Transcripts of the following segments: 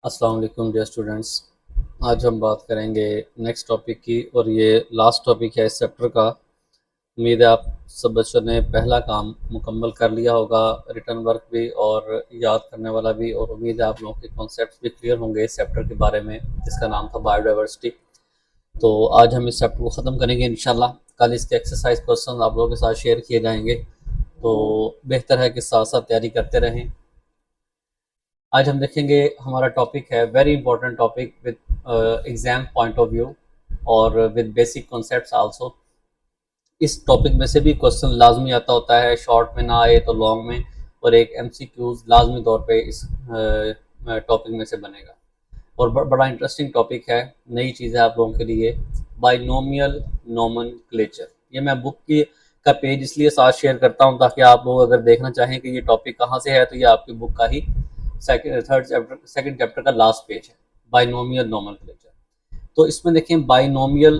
अस्सलाम वालेकुम dear students. आज हम बात करेंगे नेक्स्ट टॉपिक की और ये लास्ट टॉपिक है इस चैप्टर का। उम्मीद है आप सब बच्चों ने पहला काम मुकम्मल कर लिया होगा, रिटर्न वर्क भी और याद करने वाला भी, और उम्मीद है आप लोगों के कॉन्सेप्ट्स भी क्लियर होंगे इस चैप्टर के बारे में जिसका नाम था बायोडाइवर्सिटी। तो आज हम इस चैप्टर को ख़त्म करेंगे इंशाल्लाह। कल इसके एक्सरसाइज क्वेश्चन आप लोगों के साथ शेयर किए जाएंगे, तो बेहतर है कि साथ साथ तैयारी करते रहें। आज हम देखेंगे, हमारा टॉपिक है very important topic with exam point of view और विद बेसिक कॉन्सेप्ट्स आल्सो। इस टॉपिक में से भी क्वेश्चन लाजमी आता होता है, शॉर्ट में ना आए तो लॉन्ग में, और एक एमसीक्यूज लाजमी तौर पे इस टॉपिक में से बनेगा। और बड़ा इंटरेस्टिंग टॉपिक है, नई चीज़ है आप लोगों के लिए, बाइनोमियल नोमेनक्लेचर। ये मैं बुक की का पेज इसलिए साथ शेयर करता हूँ ताकि आप लोग अगर देखना चाहें कि ये टॉपिक कहाँ से है तो ये आपकी बुक का ही सेकंड चैप्टर का लास्ट पेज है, बाइनोमियल नोमेनक्लेचर। तो इसमें देखें, बाइनोमियल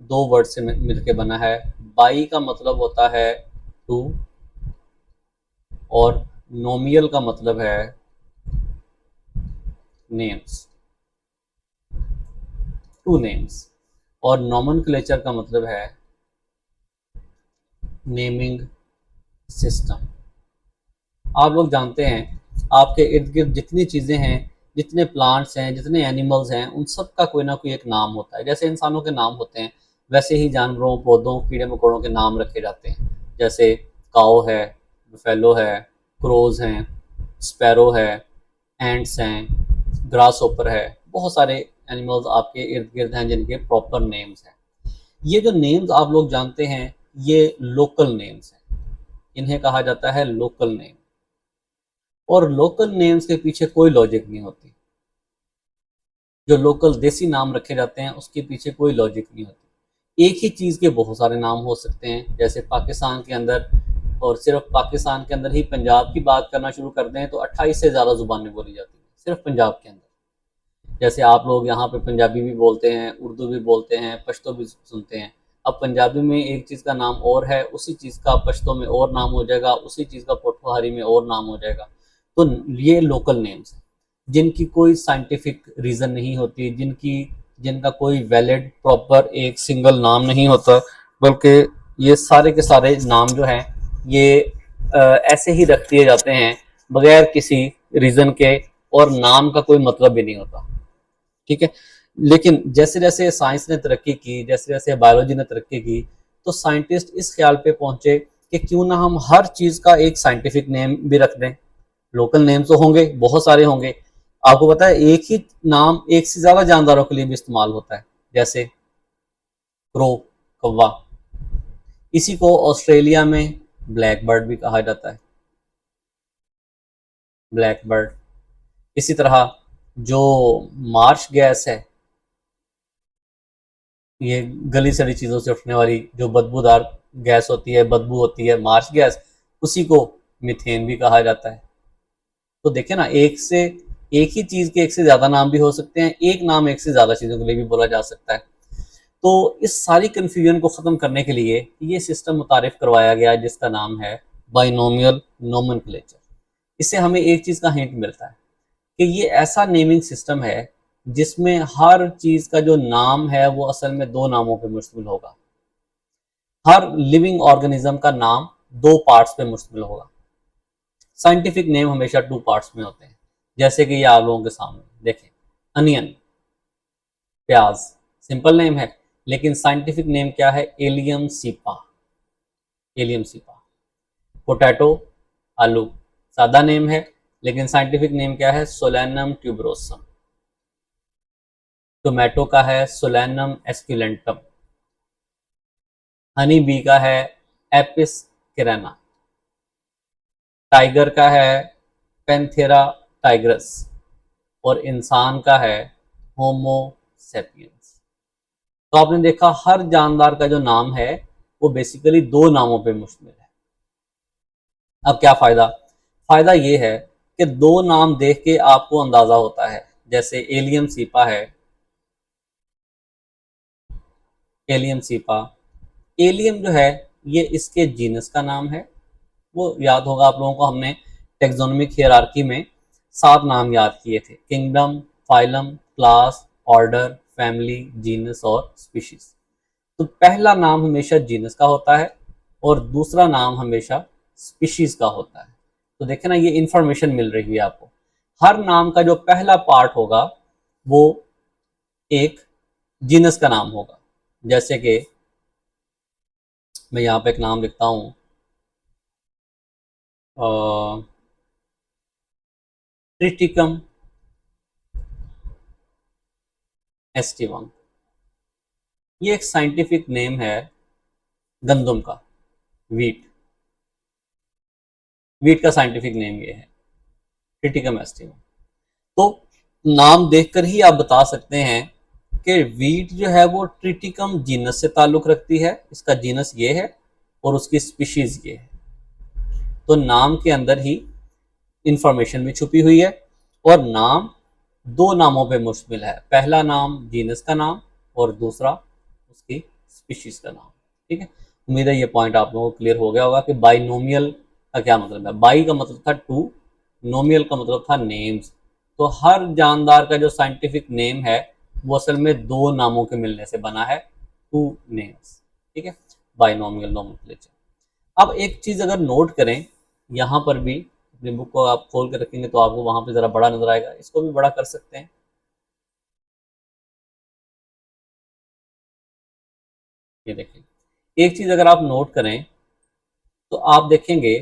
दो वर्ड से मिलकर बना है। बाई का मतलब होता है टू, और नोमियल का मतलब है नेम्स, टू नेम्स। और नोमेनक्लेचर का मतलब है नेमिंग सिस्टम। आप लोग जानते हैं, आपके इर्द गिर्द जितनी चीज़ें हैं, जितने प्लांट्स हैं, जितने एनिमल्स हैं, उन सब का कोई ना कोई एक नाम होता है। जैसे इंसानों के नाम होते हैं, वैसे ही जानवरों, पौधों, कीड़े मकोड़ों के नाम रखे जाते हैं। जैसे काऊ है, बफेलो है, क्रोज हैं, स्पैरो है, एंट्स हैं, ग्रास होपर है। बहुत सारे एनिमल्स आपके इर्द गिर्द हैं जिनके प्रॉपर नेम्स हैं। ये जो नेम्स आप लोग जानते हैं, ये लोकल नेम्स हैं, इन्हें कहा जाता है लोकल नेम। और लोकल नेम्स के पीछे कोई लॉजिक नहीं होती। जो लोकल देसी नाम रखे जाते हैं उसके पीछे कोई लॉजिक नहीं होती। एक ही चीज़ के बहुत सारे नाम हो सकते हैं। जैसे पाकिस्तान के अंदर, और सिर्फ पाकिस्तान के अंदर ही पंजाब की बात करना शुरू कर दें तो 28 से ज़्यादा ज़ुबानें बोली जाती हैं सिर्फ पंजाब के अंदर। जैसे आप लोग यहाँ पे पंजाबी भी बोलते हैं, उर्दू भी बोलते हैं, पश्तो भी सुनते हैं। अब पंजाबी में एक चीज़ का नाम और है, उसी चीज़ का पश्तो में और नाम हो जाएगा, उसी चीज़ का पोठोहारी में और नाम हो जाएगा। तो ये लोकल नेम्स हैं जिनकी कोई साइंटिफिक रीज़न नहीं होती, जिनका कोई वैलिड प्रॉपर एक सिंगल नाम नहीं होता, बल्कि ये सारे के सारे नाम जो हैं ये ऐसे ही रख दिए जाते हैं बगैर किसी रीज़न के, और नाम का कोई मतलब भी नहीं होता। ठीक है। लेकिन जैसे जैसे साइंस ने तरक्की की, जैसे जैसे बायोलॉजी ने तरक्की की, तो साइंटिस्ट इस ख्याल पे पहुंचे कि क्यों ना हम हर चीज़ का एक साइंटिफिक नेम भी रख दें। लोकल नेम तो होंगे, बहुत सारे होंगे। आपको पता है एक ही नाम एक से ज़्यादा जानदारों के लिए भी इस्तेमाल होता है। जैसे क्रो, कौवा। इसी को ऑस्ट्रेलिया में ब्लैक बर्ड भी कहा जाता है, ब्लैक बर्ड। इसी तरह जो मार्श गैस है, ये गली सड़ी चीज़ों से उठने वाली जो बदबूदार गैस होती है, बदबू होती है, मार्श गैस, उसी को मीथेन भी कहा जाता है। तो देखें ना, एक ही चीज़ के एक से ज़्यादा नाम भी हो सकते हैं, एक नाम एक से ज़्यादा चीज़ों के लिए भी बोला जा सकता है। तो इस सारी कन्फ्यूजन को ख़त्म करने के लिए ये सिस्टम मुतारिफ करवाया गया जिसका नाम है बाइनोमियल नोमेनक्लेचर। इससे हमें एक चीज़ का हिंट मिलता है कि ये ऐसा नेमिंग सिस्टम है जिसमें हर चीज़ का जो नाम है वो असल में दो नामों पर मुश्तमिल होगा। हर लिविंग ऑर्गेनिज्म का नाम दो पार्ट्स पे मुश्तमिल होगा। साइंटिफिक नेम हमेशा टू पार्ट्स में होते हैं। जैसे कि ये आप लोगों के सामने देखें, अनियन, प्याज, सिंपल नेम है, लेकिन साइंटिफिक नेम क्या है? Allium cepa, allium cepa. Potato, आलू, सादा नेम है, लेकिन साइंटिफिक नेम क्या है? Solanum tuberosum. टोमेटो का है सोलैनम एस्कुलेंटम। हनी बी का है एपिस किराना। टाइगर का है पेंथेरा टाइग्रस। और इंसान का है होमो सेपियंस। तो आपने देखा, हर जानदार का जो नाम है वो बेसिकली दो नामों पे मुश्तमिल है। अब क्या फ़ायदा? फ़ायदा ये है कि दो नाम देख के आपको अंदाज़ा होता है। जैसे एलियम सीपा है, एलियम सीपा। एलियम जो है ये इसके जीनस का नाम है। वो याद होगा आप लोगों को, हमने टेक्सोनोमिक हियरार्की में 7 नाम याद किए थे: kingdom, phylum, class, order, family, genus और स्पीशीज। तो पहला नाम हमेशा जीनस का होता है और दूसरा नाम हमेशा स्पीशीज का होता है। तो देखें ना, ये इंफॉर्मेशन मिल रही है आपको। हर नाम का जो पहला पार्ट होगा वो एक जीनस का नाम होगा। जैसे कि मैं यहाँ पे एक नाम लिखता हूँ, ट्रिटिकम एस्टिवम। ये एक साइंटिफिक नेम है गंदम का, वीट। वीट का साइंटिफिक नेम ये है, ट्रिटिकम एस्टिवम। तो नाम देखकर ही आप बता सकते हैं कि वीट जो है वो ट्रिटिकम जीनस से ताल्लुक रखती है, इसका जीनस ये है और उसकी स्पीशीज ये है। तो नाम के अंदर ही इंफॉर्मेशन भी छुपी हुई है। और नाम दो नामों पे मुश्तमिल है, पहला नाम जीनस का नाम और दूसरा उसकी स्पीशीज का नाम। ठीक है, उम्मीद है ये पॉइंट आप लोगों को क्लियर हो गया होगा कि बाइनोमियल का क्या मतलब है। बाई का मतलब था टू, नोमियल का मतलब था नेम्स। तो हर जानदार का जो साइंटिफिक नेम है वो असल में दो नामों के मिलने से बना है, टू नेम्स। ठीक है, बाइनोमियल नोमेनक्लेचर। अब एक चीज अगर नोट करें, यहाँ पर भी अपनी बुक को आप खोल के रखेंगे तो आपको वहां पे जरा बड़ा नजर आएगा, इसको भी बड़ा कर सकते हैं। ये देखें, एक चीज अगर आप नोट करें तो आप देखेंगे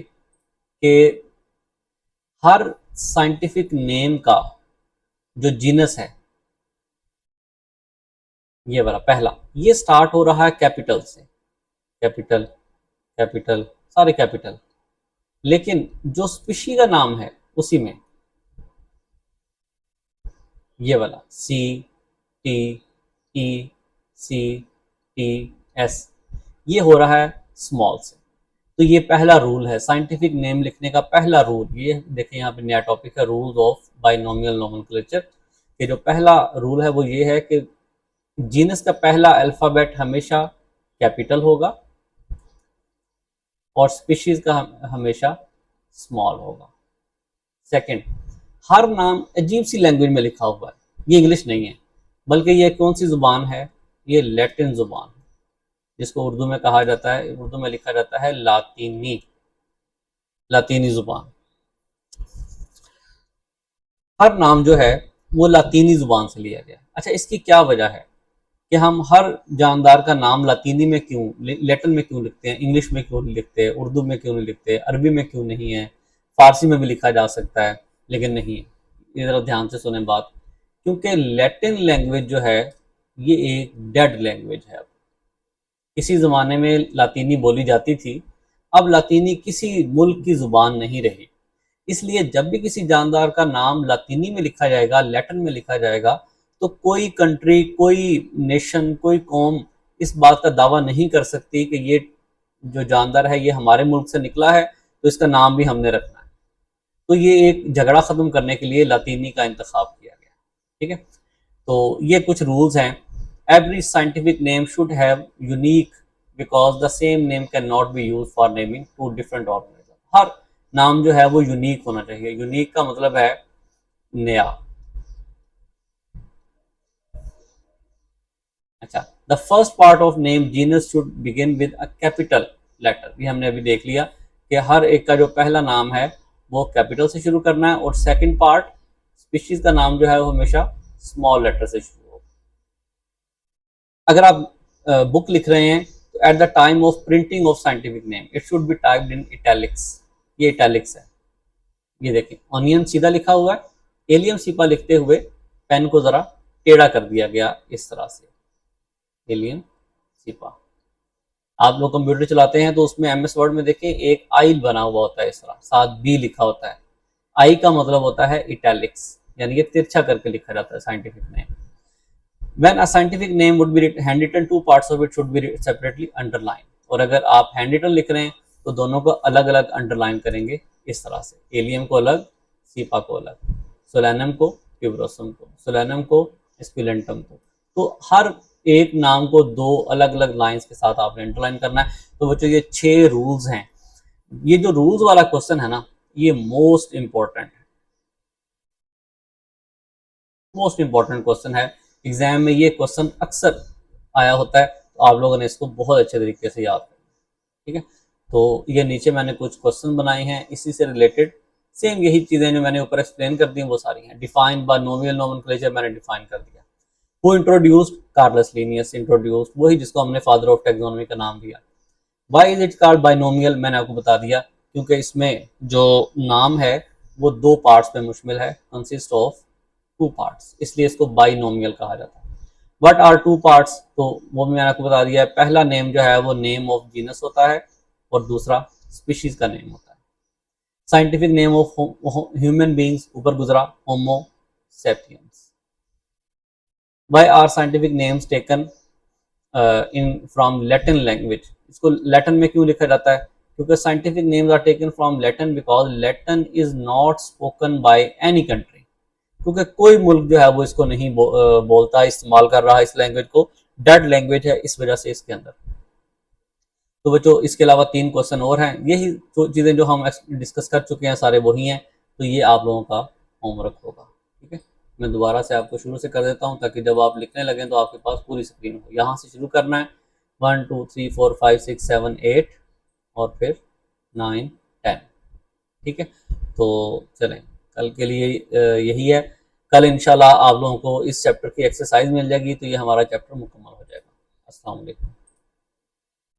कि हर साइंटिफिक नेम का जो जीनस है, ये वाला पहला, ये स्टार्ट हो रहा है कैपिटल से। कैपिटल, कैपिटल, सारे कैपिटल। लेकिन जो स्पीशी का नाम है उसी में ये वाला सी, टी, ई, सी, टी, एस, ये हो रहा है स्मॉल से। तो ये पहला रूल है साइंटिफिक नेम लिखने का। पहला रूल ये देखें, यहाँ पे नया टॉपिक है, रूल्स ऑफ बाइनोमियल नोमेनक्लेचर। कि जो पहला रूल है वो ये है कि जीनस का पहला अल्फ़ाबेट हमेशा कैपिटल होगा और स्पीशीज का हमेशा स्मॉल होगा। सेकंड, हर नाम अजीब सी लैंग्वेज में लिखा हुआ है, ये इंग्लिश नहीं है, बल्कि ये कौन सी जुबान है, ये लैटिन जुबान, जिसको उर्दू में कहा जाता है, उर्दू में लिखा जाता है लातीनी, लातीनी जुबान। हर नाम जो है वो लातीनी जुबान से लिया गया। अच्छा, इसकी क्या वजह है कि हम हर जानदार का नाम लातीनी में क्यों, लैटिन में क्यों लिखते हैं, इंग्लिश में क्यों नहीं लिखते, उर्दू में क्यों नहीं लिखते, अरबी में क्यों नहीं है, फारसी में भी लिखा जा सकता है लेकिन नहीं है। ये ज़रा ध्यान से सुने बात, क्योंकि लैटिन लैंग्वेज जो है ये एक डेड लैंग्वेज है। किसी ज़माने में लातीनी बोली जाती थी, अब लातीनी किसी मुल्क की ज़ुबान नहीं रही। इसलिए जब भी किसी जानदार का नाम लातीनी में लिखा जाएगा, लैटिन में लिखा जाएगा, तो कोई कंट्री, कोई नेशन, कोई कौम इस बात का दावा नहीं कर सकती कि ये जो जानदार है ये हमारे मुल्क से निकला है तो इसका नाम भी हमने रखना है। तो ये एक झगड़ा ख़त्म करने के लिए लातीनी का इंतखाब किया गया। ठीक है, तो ये कुछ रूल्स हैं। Every scientific name should have unique because the same name can not be use for naming two different organism. हर नाम जो है वो यूनिक होना चाहिए। यूनिक का मतलब है नया। अच्छा, the first part of name genus should begin with a capital letter. ये हमने अभी देख लिया कि हर एक का जो पहला नाम है वो कैपिटल से शुरू करना है, और सेकंड पार्ट स्पीशीज का नाम जो है वो हमेशा स्मॉल लेटर से शुरू होगा। अगर आप बुक लिख रहे हैं तो at the time of printing of scientific name it should be typed in italics. ये इटैलिक्स है। ये देखें, ऑनियन सीधा लिखा हुआ है, एलियम सीपा लिखते हुए पेन को जरा टेढ़ा कर दिया गया इस तरह से, एलियम सीपा। आप लोग कंप्यूटर चलाते हैं तो उसमें एमएस वर्ड में देखें एक आई बना हुआ होता है, इस तरह साथ बी लिखा होता है। आई का मतलब होता है इटैलिक्स, यानी कि तिरछा करके लिखा जाता है scientific name. When a scientific name would be handwritten, two parts of it should be separately underlined। और अगर आप हैंडरिटन लिख रहे हैं तो दोनों को अलग अलग अंडरलाइन करेंगे इस तरह से, एलियम को अलग, सीपा को अलग, सोलैनम को, ट्यूबरोसम को, सोलैनम को, स्पिलेंटम को। तो हर एक नाम को दो अलग अलग लाइंस के साथ आपने अंडरलाइन करना है। तो बच्चों ये 6 रूल्स हैं। ये जो रूल्स वाला क्वेश्चन है ना, ये मोस्ट इंपॉर्टेंट है। मोस्ट इंपॉर्टेंट क्वेश्चन है, एग्जाम में ये क्वेश्चन अक्सर आया होता है, तो आप लोगों ने इसको बहुत अच्छे तरीके से याद करना। ठीक है, तो ये नीचे मैंने कुछ क्वेश्चन बनाए हैं इसी से रिलेटेड, सेम यही चीज़ें जो मैंने ऊपर एक्सप्लेन कर दी वो सारी हैं। डिफाइंड बाय नोमिनल नोमेनक्लेचर मैंने डिफाइन कर दिया। Who introduced, Carolus Linnaeus introduced, वही जिसको हमने फादर ऑफ टेक्सोनॉमी का नाम दिया। Why is it called binomial, मैंने आपको बता दिया क्योंकि इसमें जो नाम है वो दो पार्ट्स पे मुश्तमिल है, कंसिस्ट ऑफ टू पार्ट्स, इसलिए इसको बाइनोमियल कहा जाता है। व्हाट आर टू पार्ट्स, तो वो भी मैंने आपको बता दिया है। पहला नेम जो है वो नेम ऑफ जीनस होता है और दूसरा स्पीशीज का नेम होता है। Scientific name of human beings ऊपर गुजरा, homo sapiens. Why are scientific names taken in from Latin language, इसको लैटिन में क्यों लिखा जाता है, क्योंकि scientific names are taken from Latin because Latin is not spoken by any country, क्योंकि कोई मुल्क जो है वो इसको नहीं बोलता, इस्तेमाल कर रहा है इस लैंग्वेज को, डेड लैंग्वेज है, इस वजह से इसके अंदर। तो बच्चों इसके अलावा 3 क्वेश्चन और हैं, यही तो चीज़ें जो हम डिस्कस कर चुके हैं सारे वही हैं, तो ये आप लोगों का होमवर्क होगा। ठीक है, मैं दोबारा से आपको शुरू से कर देता हूँ ताकि जब आप लिखने लगें तो आपके पास पूरी स्क्रीन हो। यहाँ से शुरू करना है, 1 2 3 4 5 6 7 8 और फिर 9 10। ठीक है, तो चलें कल के लिए यही है। कल इंशाल्लाह आप लोगों को इस चैप्टर की एक्सरसाइज मिल जाएगी, तो ये हमारा चैप्टर मुकम्मल हो जाएगा। अस्सलाम वालेकुम।